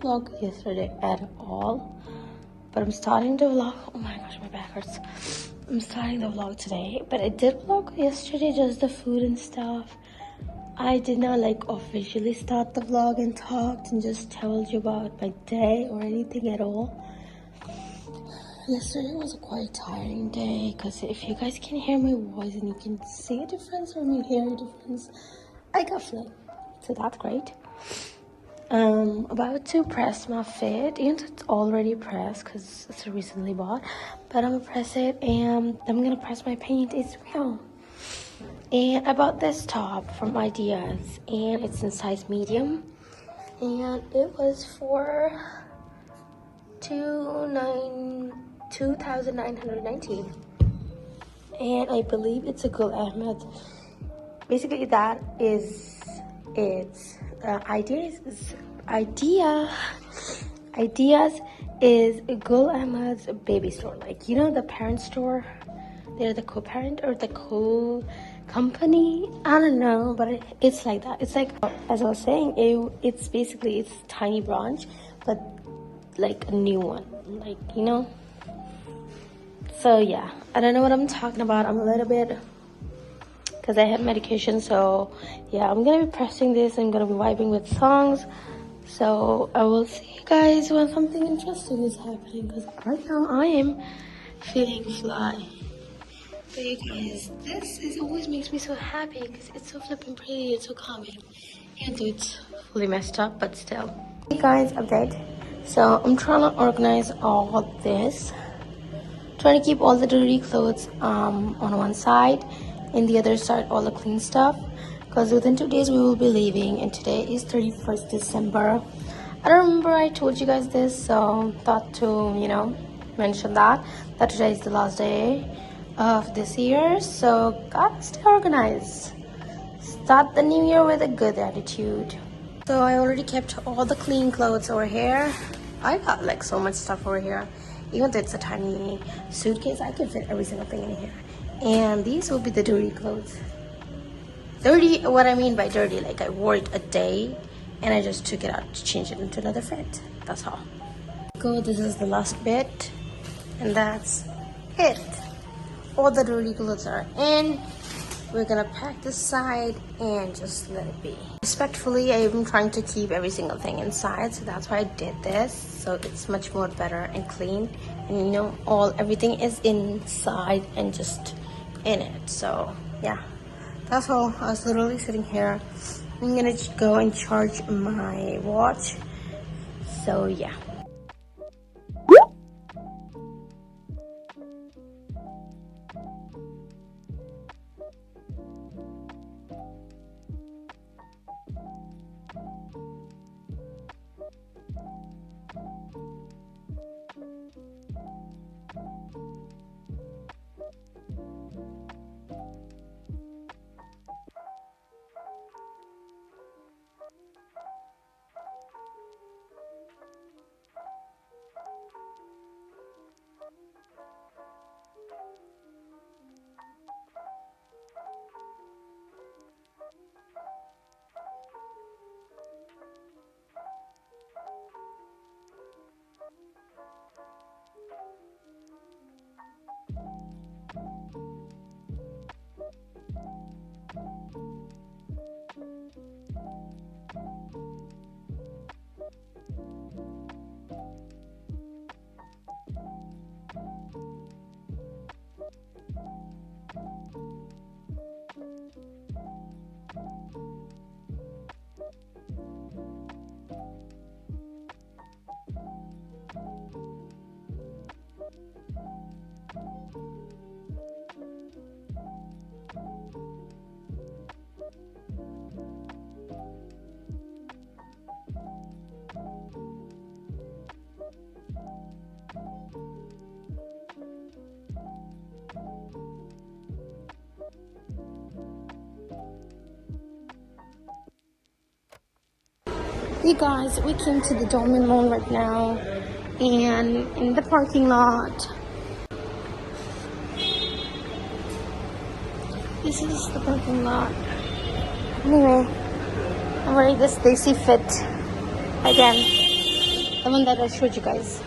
vlog yesterday at all, but I'm starting to vlog. Oh my gosh, my back hurts. I'm starting the vlog today, but I did vlog yesterday, just the food and stuff. I did not like officially start the vlog and talked and just told you about my day or anything at all. Yesterday was a quite tiring day, because if you guys can hear my voice and you can see a difference or you hear a difference, I got flu, so that's great. About to press my fit, and it's already pressed because it's recently bought, but I'm gonna press it and I'm gonna press my paint as well. And I bought this top from Ideas, and it's in size medium, and it was for $2,919, and I believe it's a Gul Ahmed. Basically, that is it's Ideas is Gul Ahmed's baby store. Like, you know, the parent store. They're the co-parent or the co-company. I don't know, but it's like that. It's like, as I was saying, it's basically it's a tiny branch, but like a new one, like, you know. So yeah, I don't know what I'm talking about. I'm a little bit, because I had medication. So yeah, I'm gonna be pressing this. I'm gonna be vibing with songs. So I will see you guys when something interesting is happening, because right now I am feeling fly. But you guys, this always makes me so happy because it's so flipping pretty, it's so calming. And so it's fully messed up, but still. Hey guys, update. So I'm trying to organize all of this. Trying to keep all the dirty clothes on one side, and the other side all the clean stuff. Because within 2 days we will be leaving, and today is 31st December. I don't remember I told you guys this, so thought to, you know, mention that today is the last day of this year. So gotta stay organized. Start the new year with a good attitude. So I already kept all the clean clothes over here. I got like so much stuff over here. Even though it's a tiny suitcase, I can fit every single thing in here. And these will be the dirty clothes. Dirty, what I mean by dirty, like I wore it a day and I just took it out to change it into another fit. That's all. Go, this is the last bit, and that's it. All the dirty clothes are in. We're gonna pack this side and just let it be. Respectfully, I am trying to keep every single thing inside, so that's why I did this. So it's much more better and clean, and you know, everything is inside and just in it. So yeah, that's all. I was literally sitting here. I'm gonna go and charge my watch. So yeah. You guys, we came to the Dolmen Mall right now, and in the parking lot, this is the parking lot. Anyway, I'm wearing this Stacy fit again. The one that I showed you guys.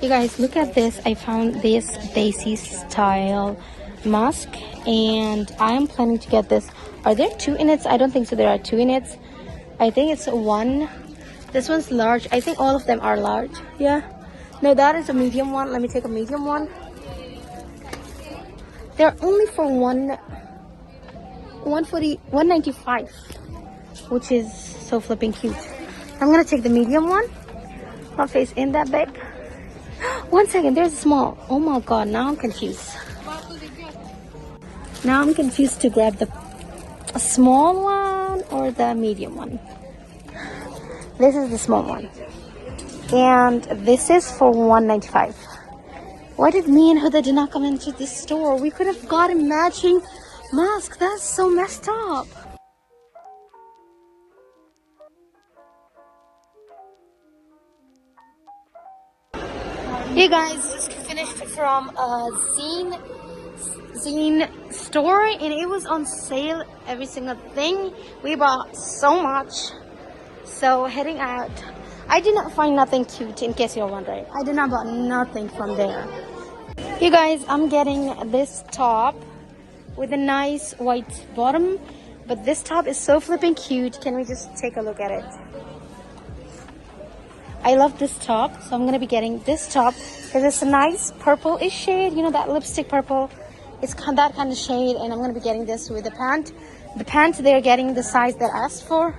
You guys, look at this. I found this Daisy Style mask, and I am planning to get this. Are there 2 in it? I don't think so. There are 2 in it. I think it's one. This one's large. I think all of them are large. Yeah. No, that is a medium one. Let me take a medium one. They're only for 195, which is so flipping cute. I'm gonna take the medium one. My face ain't that big. One second, there's a small. Oh my god, now I'm confused. Now I'm confused to grab the small one or the medium one. This is the small one. And this is for 195. Why did me and Huda did not come into the store? We could have gotten matching masks. That's so messed up. Hey guys, just finished from a zine store, and it was on sale, every single thing. We bought so much. So heading out, I did not find nothing cute, in case you're wondering. I did not buy nothing from there. You guys, I'm getting this top with a nice white bottom, but this top is so flipping cute. Can we just take a look at it? I love this top, so I'm gonna be getting this top because it's a nice purple-ish shade. You know, that lipstick purple. It's that kind of shade, and I'm gonna be getting this with the pant. The pant, they're getting the size that I asked for,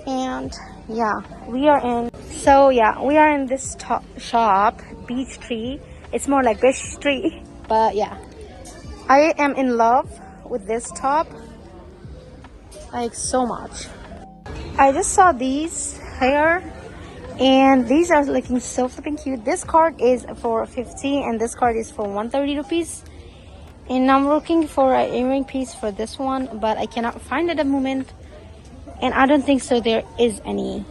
and yeah, we are in. So yeah, we are in this top shop, Beach Tree. It's more like Beach Tree, but yeah, I am in love with this top, like so much. I just saw these here. And these are looking so flipping cute. This card is for 50 and this card is for 130 rupees. And I'm looking for an earring piece for this one, but I cannot find it at the moment. And I don't think so there is any.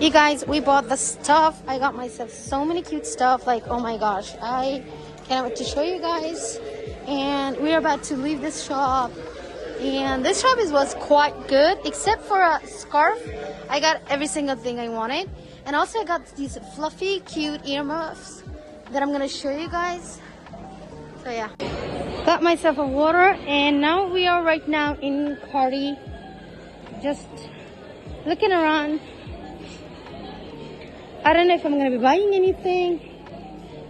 You guys, we bought the stuff. I got myself so many cute stuff. Like, oh my gosh, I can't wait to show you guys. And we're about to leave this shop. And this shop was quite good, except for a scarf. I got every single thing I wanted. And also I got these fluffy, cute earmuffs that I'm gonna show you guys. So yeah. Got myself a water, and now we are right now in party. Just looking around. I don't know if I'm gonna be buying anything,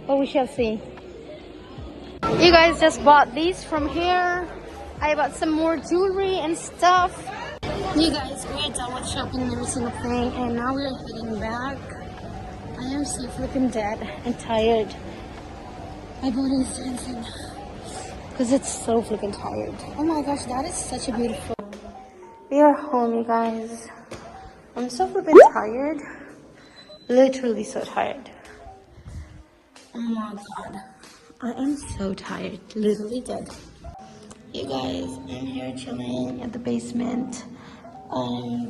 but we shall see. You guys, just bought these from here. I bought some more jewelry and stuff. You guys, we're done with shopping and every single thing, and now we're heading back. I am so flipping dead and tired. My body is dancing because it's so flipping tired. Oh my gosh, that is such a beautiful. We are home, you guys. I'm so flipping tired. Literally so tired. Oh my god. I am so tired. Literally dead. You guys, I'm here chilling at the basement,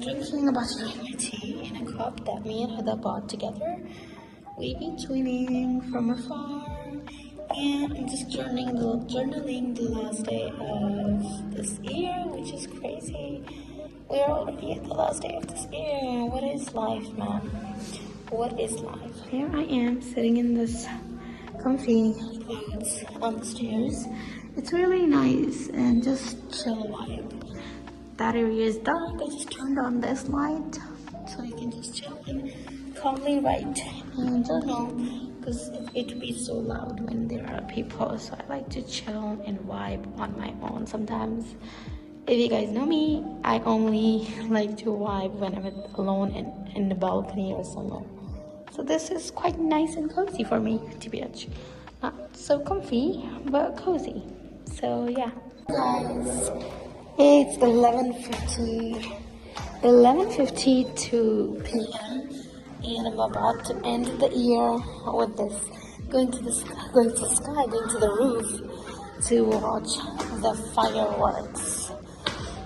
drinking a bottle of my tea in a cup that me and Huda bought together. We've been tweeting from afar, and I'm just journaling the last day of this year, which is crazy. We are already at the last day of this year. What is life, man? What is life? Here I am sitting in this comfy clothes on the stairs. It's really nice and just chill vibe. That area is dark. I just turned on this light so I can just chill and calmly write and journal, because it would be so loud when there are people. So I like to chill and vibe on my own sometimes. If you guys know me, I only like to vibe when I'm alone in the balcony or somewhere. So this is quite nice and cozy for me, to be honest. Not so comfy, but cozy. So yeah, guys, it's 11:52 p.m. and I'm about to end the year with this, going to the roof to watch the fireworks.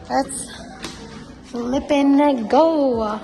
Let's flippin' go.